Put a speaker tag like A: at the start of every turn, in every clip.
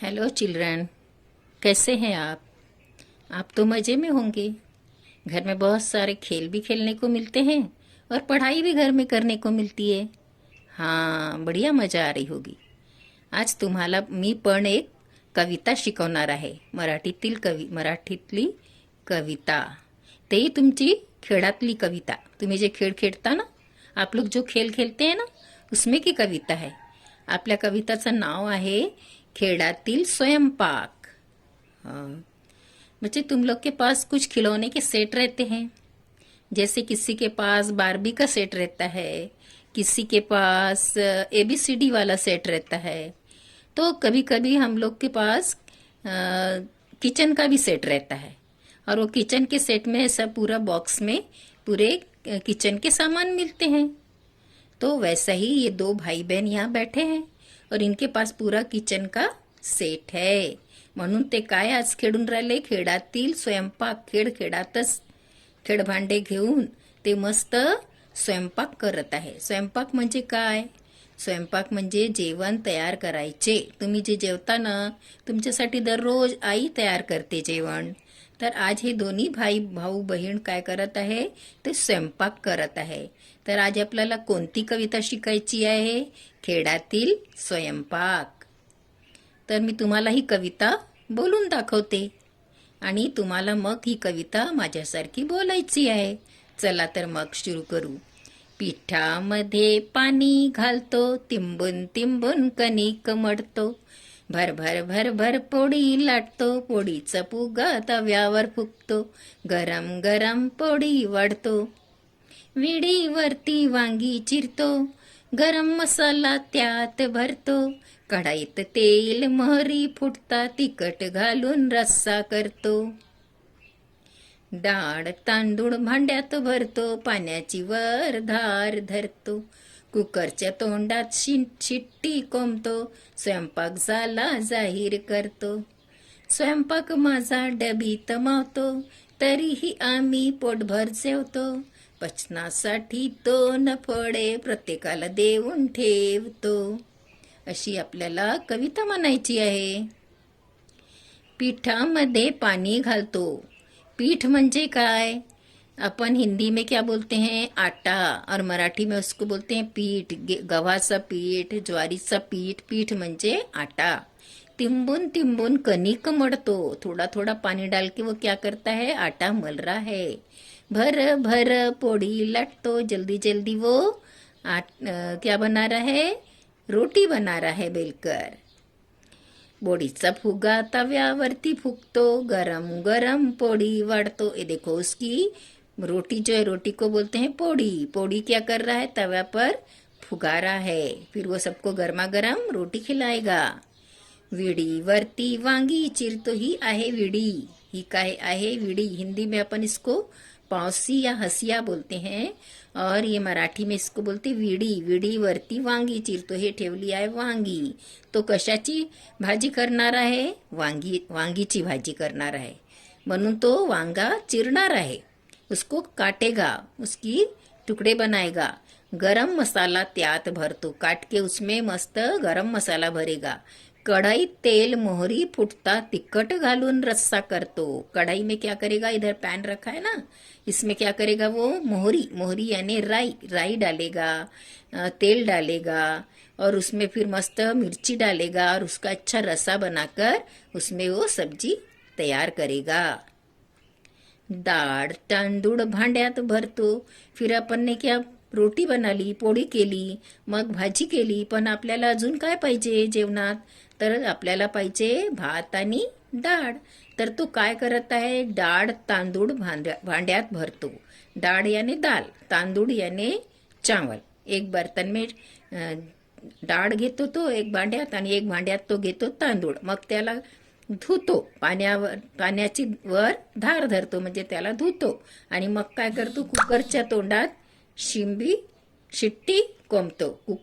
A: Hello children, कैसे हैं आप? आप तो मज़े में होंगे। घर में बहुत सारे खेल भी खेलने को मिलते हैं और पढ़ाई भी घर में करने को मिलती है। हाँ, बढ़िया मजा आ रही होगी। आज तुम्हाला मी पण एक कविता शिकवणार आहे, मराठीतली कविता। तेही तुमची खेळातली कविता। तुम्ही जे खेळ खेळता ना, आप लोग जो खेल खेलते हैं ना, उसमें की कविता है। आपल्या कविताचं नाव आहे खेळातील स्वयंपाक। हाँ, बच्चे तुम लोग के पास कुछ खिलौने के सेट रहते हैं। जैसे किसी के पास बारबी का सेट रहता है, किसी के पास ABCD वाला सेट रहता है। तो कभी कभी हम लोग के पास किचन का भी सेट रहता है, और वो किचन के सेट में सब पूरा बॉक्स में पूरे किचन के सामान मिलते हैं। तो वैसा ही ये दो भाई बहन यहाँ बैठे हैं और इनके पास पूरा किचन का सेट है। म्हणून ते काय आज खेळून राहिले, खेळातील स्वयंपाक। खेळातच खेळभांडे घेऊन ते मस्त स्वयंपाक करत आहे। स्वयंपाक म्हणजे काय? स्वयंपाक म्हणजे जेवण तयार करायचे। तुम्ही जे जेवता ना, तुमच्यासाठी दररोज आई तयार करते जेवण। तर आज हे दोन्ही भाऊ बहीण काय करत आहे, ते स्वयंपाक करत आहे। तर आज आपल्याला कोणती कविता शिकायची आहे? खेळातील स्वयंपाक। तर मी तुम्हाला ही कविता बोलून दाखवते आणि तुम्हाला मग ही कविता माझ्यासारखी बोलायची आहे। चला तर मग सुरू करू। पिठामध्ये पाणी घालतो, तिंबून तिंबून कणिक मळतो, भर भर भर पोळी लाटतो, पोळीचा फुगा तव्यावर फुकतो, गरम गरम पोळी वाढतो, विडीवरती वांगी चिरतो, गरम मसाला त्यात भरतो, कढाईत तेल मोहरी फुटता, तिखट घालून रस्सा करतो, डाळ तांदूळ भांड्यात भरतो, पाण्याची वर धार धरतो, कुकरच्या तोंडात शिट्टी कोंबतो, स्वयंपाक झाला जाहीर करतो, स्वयंपाक माझा डबीत मावतो, तरीही आम्ही पोटभर जेवतो, पचनासाठी 2 फळे प्रत्येकाला देऊन ठेवतो। अशी आपल्याला कविता म्हणायची आहे। पीठामध्ये पाणी घालतो। पीठ म्हणजे काय? अपन हिंदी में क्या बोलते हैं? आटा, और मराठी में उसको बोलते हैं पीठ। गव्हाचा पीठ, ज्वारीचा पीठ। पीठ म्हणजे आटा। तिंबून तिंबून कणिक मळतो। थोड़ा थोड़ा पानी डाल के वो क्या करता है? आटा मल रहा है। भर भर पोड़ी लटतो, जल्दी जल्दी वो क्या बना रहा है? रोटी बना रहा है बेलकर। पोळीचा फुगा तव्यावरती फूकतो, गरम गरम पोड़ी वाढ़तो। ये देखो उसकी रोटी जो है, रोटी को बोलते हैं पोड़ी। पोड़ी क्या कर रहा है? तवा पर फुगा रहा है, फिर वो सबको गर्मा गर्म रोटी खिलाएगा। विडीवरती वांगी चिरतो, ही आहे विडी। ही काय आहे? विडी। हिंदी में अपन इसको पावसी या हसिया बोलते हैं, और ये मराठी में इसको बोलते विडी। विडीवरती वांगी चिरतो, हे ठेवली आहे वांगी। तो कशाची भाजी करणार आहे? वांगीची भाजी करणार आहे, म्हणून तो वांगा चिरणार आहे, उसको काटेगा, उसकी टुकड़े बनाएगा। गरम मसाला त्यात भरतो, काट के उसमें मस्त गरम मसाला भरेगा। कढ़ाई तेल मोहरी फुटता, तिखट घालून रस्सा करतो। कढ़ाई में क्या करेगा? इधर पैन रखा है ना, इसमें क्या करेगा वो? मोहरी यानी राई डालेगा, तेल डालेगा, और उसमें फिर मस्त मिर्ची डालेगा, और उसका अच्छा रसा बनाकर उसमें वो सब्जी तैयार करेगा। डाळ तांदूळ भांड्यात भरतो। फिर अपन ने क्या? रोटी बनाली, पोळी केली, मग भाजी केली, पण आपल्याला अजून काय पाहिजे जेवणात? तर आपल्याला पाहिजे भात आणि डाळ। तर तो काय करत आहे? डाळ तांदूळ भांड्यात भरतो। डाळ याने दाल, तांदूळ याने चावल। एक बर्तन में डाळ घेतो तो एक भांड्यात, आणि एक भांड्यात तो घेतो तांदूळ। मग त्याला धुतो, पाण्याची वर धार धरतो, म्हणजे त्याला धुतो, आणि मग काय करतो? कुकरच्या तोंडात शिट्टी कोंबतो।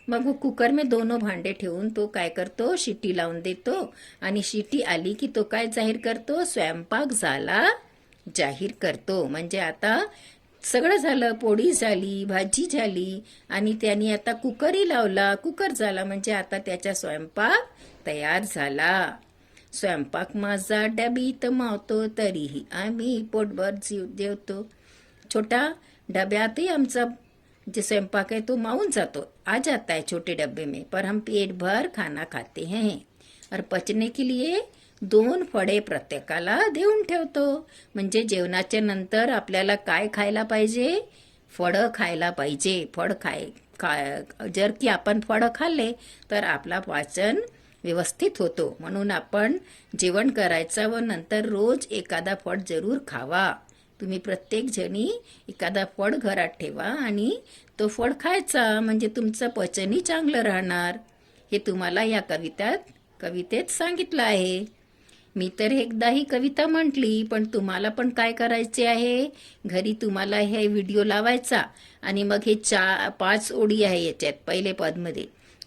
A: मग कुकर में दोनों भांडे ठेवून तो काय करतो? शिट्टी लावून देतो, आणि शिट्टी आली की तो काय जाहीर करतो? स्वयंपाक झाला जाहीर करतो। म्हणजे आता सगळं झालं, पोळी झाली, भाजी झाली आणि त्यांनी आता कुकरही लावला. कुकर झाला म्हणजे आता त्याचा स्वयंपाक तयार झाला. स्वयंपाक माझा डबीत मावतो, तरीही आम्ही पोटभर जीव जेवतो. छोटा डब्यातही आमचा जो स्वयंपाक है तो माउन जातो, आ जाता है छोटे डब्बे में, पर हम पेट भर खाना खाते हैं. और पचने के लिए 2 फळे प्रत्येकाला देऊन ठेवतो. म्हणजे जेवणाच्या नंतर आपल्याला काय खायला पाहिजे? फळं खायला पाहिजे. फळ जर की आपण फळं खाल्ले तर आपला पाचन व्यवस्थित होतो. म्हणून आपण जेवण करायचं व नंतर रोज एखादा फळ जरूर खावा. तुम्ही प्रत्येक जणी एखादा फळ घरात ठेवा आणि तो फळ खायचा, म्हणजे तुमचं पचनही चांगलं राहणार. हे तुम्हाला या कवितेत सांगितलं आहे. मी तर एकदा ही कविता म्हटली, पण तुम्हाला पण काय करायचे आहे? घरी तुम्हाला हे व्हिडिओ लावायचा आणि मग हे 5 ओळी आहे याच्यात, पहिले पदमध्ये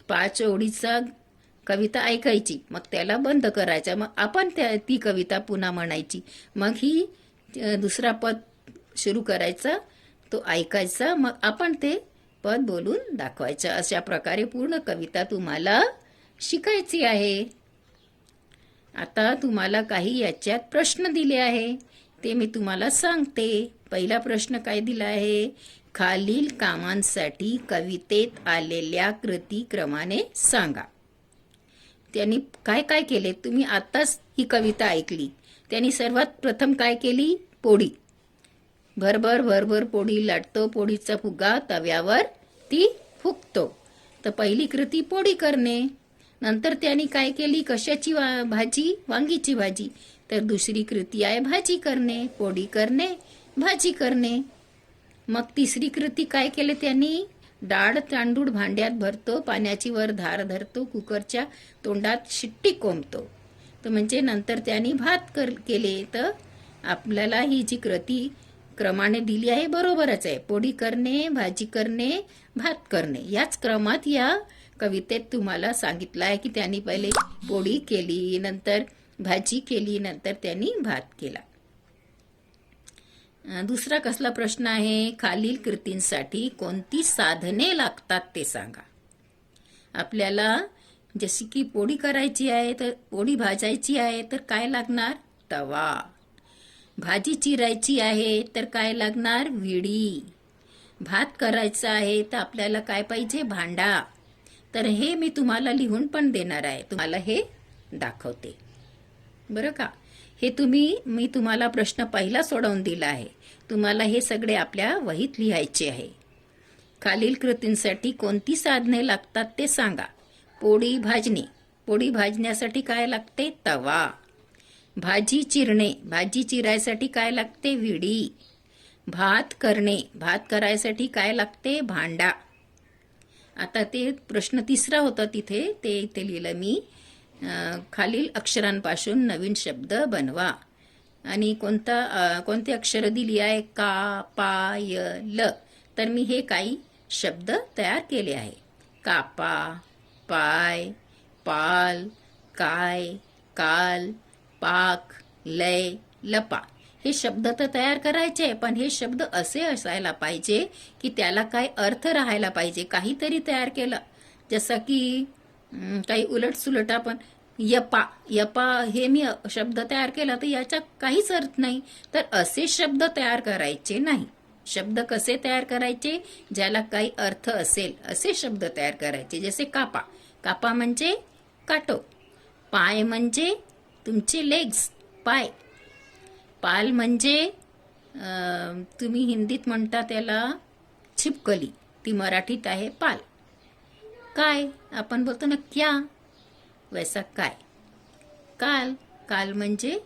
A: 5 ओळीचा कविता ऐकायची, मग त्याला बंद करायचा, मग आपण ती कविता पुन्हा म्हणायची, मग ही दुसरा पद सुरू करायचा, तो ऐकायचा, मग आपण ते पद बोलून दाखवायचं. अशा प्रकारे पूर्ण कविता तुम्हाला शिकायची आहे. आता तुम्हाला काही याच्यात प्रश्न दिले आहे, ते मी तुम्हाला सांगते. पहिला प्रश्न काय दिला आहे? खालील कामांसाठी कवितेत आलेल्या कृती क्रमाने सांगा. त्यांनी काय काय केले? तुम्ही आताच ही कविता ऐकली. त्यांनी सर्वात प्रथम काय केली? पोळी. भरभर भरभर पोळी लाटतो, पोळीचा फुगा तव्यावर ती फुकतो. तर पहिली कृती पोळी करणे. नंतर त्यांनी काय केली? कशाची भाजी? वांगीची भाजी. तर दुसरी कृती आहे भाजी करणे. पोळी करणे, भाजी करणे. मग तिसरी कृती काय केले त्यांनी? डाळ तांदूळ भांड्यात भरतो, पाण्याची वर धार धरतो, कुकरच्या तोंडात शिट्टी कोंबतो. तर म्हणजे नंतर त्यांनी भात केले. तर आपल्याला ही जी कृती क्रमाने दिली आहे बरोबरच आहे. पोळी करणे, भाजी करणे, भात करणे, याच क्रमात या कवितेत तुम्हाला सांगितलं आहे की त्यांनी पहिले पोळी केली, नंतर भाजी केली, नंतर त्यांनी भात केला. दुसरा कसला प्रश्न आहे? खालील कृतींसाठी कोणती साधने लागतात ते सांगा. आपल्याला जशी की पोळी करायची आहे, तर पोळी भाजायची आहे तर काय लागणार? तवा. भाजी चिरायची आहे तर काय लागणार? विडी. भात करायचा आहे तर आपल्याला काय पाहिजे? भांडा. तर हे मी तुम्हाला लिहून पण देणार आहे, तुम्हाला हे दाखवते बरं का. हे मी तुम्हाला प्रश्न पहिला सोडवून दिला आहे, तुम्हाला हे सगळे आपल्या वहीत लिहायचे आहे. खालील कृतींसाठी कोणती साधने लागतात ते सांगा. पोळी भाजणे. पोळी भाजण्यासाठी काय लागते? तवा. भाजी चिरणे. भाजी चिरायसाठी काय लागते? विडी. भात करणे. भात करायसाठी काय लागते? भांडा. आता ते प्रश्न तिसरा होता इथे लिहिलं मी. खालील अक्षरांपासून नवीन शब्द बनवा. आणि कोणते अक्षर दिली आहे? का, पा, य, ल. तर मी हे काही शब्द तयार केले आहे. कापा, पाय, पाल, काय, काल, पाक, लय, लपा. हे शब्द तर तयार करायचे, पण हे शब्द असे असायला पाहिजे की त्याला काय अर्थ राहायला पाहिजे. काहीतरी तयार केलं, जसं की काही उलटसुलट आपण यपा यपा हे मी शब्द तयार केला तर याचा काहीच अर्थ नाही. तर असे शब्द तयार करायचे नाही. शब्द कसे तयार करायचे? ज्याला काही अर्थ असेल असे शब्द तयार करायचे. जसे कापा. कापा म्हणजे काटो. पाय म्हणजे तुमचे लेग्स, पाय. पाल म्हणजे तुम्ही हिंदीत म्हणता त्याला छिपकली, ती मराठीत आहे पाल. काय आपण बोलतो ना क्या, वैसा काय. काल. काल म्हणजे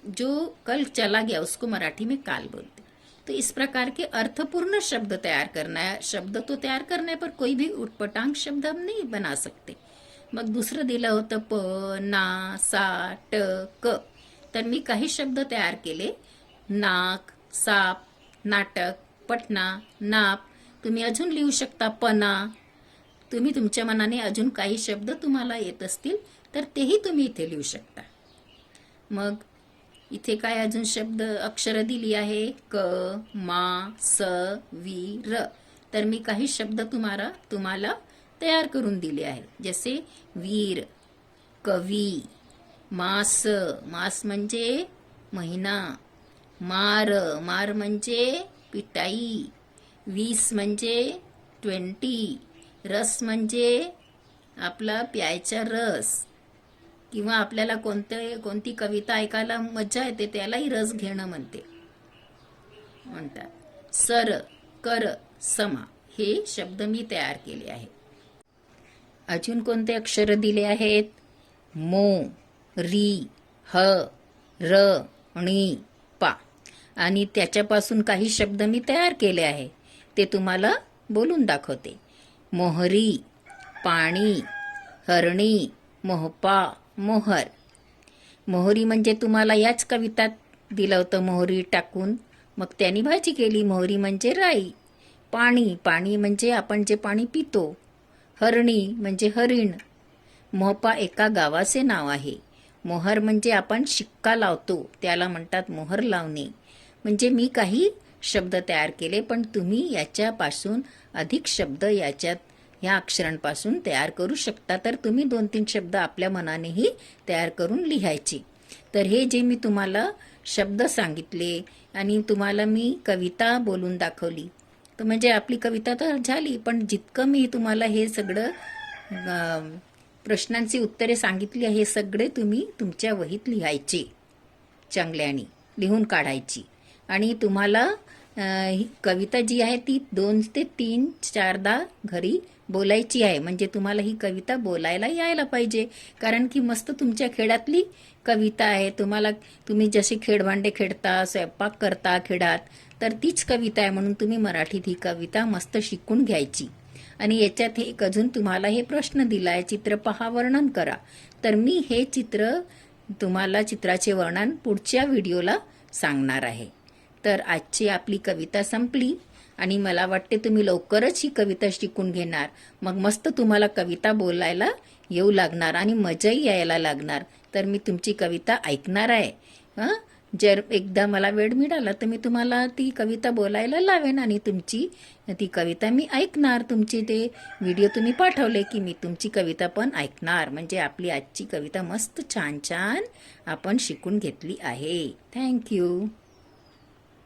A: जो कल चला गया उसको मराठी में काल बोलते. तो इस प्रकार के अर्थपूर्ण शब्द तैयार करना है. शब्द तो तैयार करना है, पर कोई भी उटपटांग शब्द हम नहीं बना सकते. मग दुसरं दिलं होतं प, ना, सा, ट, क. तर मी काही शब्द तयार केले. नाक, साप, नाटक, पटना, नाप. तुम्ही अजून लिहू शकता पना. तुम्ही तुमच्या मनाने अजून काही शब्द तुम्हाला येत असतील तर तेही तुम्ही इथे लिहू शकता. मग इथे काय अजून शब्द अक्षर दिली आहे, क, मा, स, वी, र. तर मी काही शब्द तुम्हाला तयार करून दिले आहे. जसे वीर, कवी, मास, मास म्हणजे महिना, मार, मार म्हणजे पिटाई, 20 म्हणजे 20, रस म्हणजे आपला प्यायचा रस, किंवा आपल्याला कोणती कविता ऐकायला मजा येते त्यालाही रस घेणं म्हणतात. सर, कर, समा हे शब्द मी तयार केले आहे. अजून कोणते अक्षर दिले आहेत? मो, री, ह, र, णी, पा. आणि त्याच्यापासून काही शब्द मी तयार केले आहे, ते तुम्हाला बोलून दाखवते. मोहरी, पाणी, हरणी, मोहपा, मोहर. मोहरी म्हणजे तुम्हाला याच कवितात दिलं होतं, मोहरी टाकून मग त्यांनी भाजी केली. मोहरी म्हणजे राई. पाणी, पाणी म्हणजे आपण जे पाणी पितो. हरणी म्हणजे हरिण. मोहपा एका गावाचे नाव आहे. मोहर म्हणजे आपण शिक्का लावतो त्याला म्हणतात मोहर लावणे. म्हणजे मी काही शब्द तयार केले, पण तुम्ही याच्यापासून अधिक शब्द ह्या अक्षरांपासून तयार करू शकता. तर तुम्ही 2-3 शब्द आपल्या मनानेही तयार करून लिहायचे. तर हे जे मी तुम्हाला शब्द सांगितले आणि तुम्हाला मी कविता बोलून दाखवली, तर म्हणजे आपली कविता तर झाली, पण जितकं मी तुम्हाला हे सगळं प्रश्नांची उत्तरे सांगितली हे सगळे तुम्ही तुमच्या वहीत लिहायचे, चांगल्याने लिहून काढायची. आणि तुम्हाला ही कविता जी आहे ती 2 ते 3 4दा घरी बोलायची आहे. म्हणजे तुम्हाला ही कविता बोलायला यायला पाहिजे, कारण की मस्त तुमच्या खेळातली कविता आहे. तुम्ही जसे खेळभांडे खेळता, स्वयंपाक करता खेळात, तर तीच कविता आहे. म्हणून तुम्ही मराठीत ही कविता मस्त शिकून घ्यायची. आणि याच्यात एक अजून तुम्हाला हे प्रश्न दिला आहे, चित्र पहा, वर्णन करा. तर मी हे तुम्हाला चित्राचे वर्णन पुढच्या व्हिडिओला सांगणार आहे. तर आजची आपली कविता संपली आणि मला वाटते तुम्ही लवकरच ही कविता शिकून घेणार. मग मस्त तुम्हाला कविता बोलायला येऊ लागणार आणि मजाही यायला लागणार. तर मी तुमची कविता ऐकणार आहे. जर एकदा मला वेळ मिळाला तर मी तुम्हाला ती कविता बोलायला लावेन आणि ती कविता मी ऐकणार. तुमची ते व्हिडिओ तुम्ही पाठवले की मी तुमची कविता पण ऐकणार. म्हणजे आपली आजची कविता मस्त छान छान आपण शिकून घेतली आहे. थँक्यू.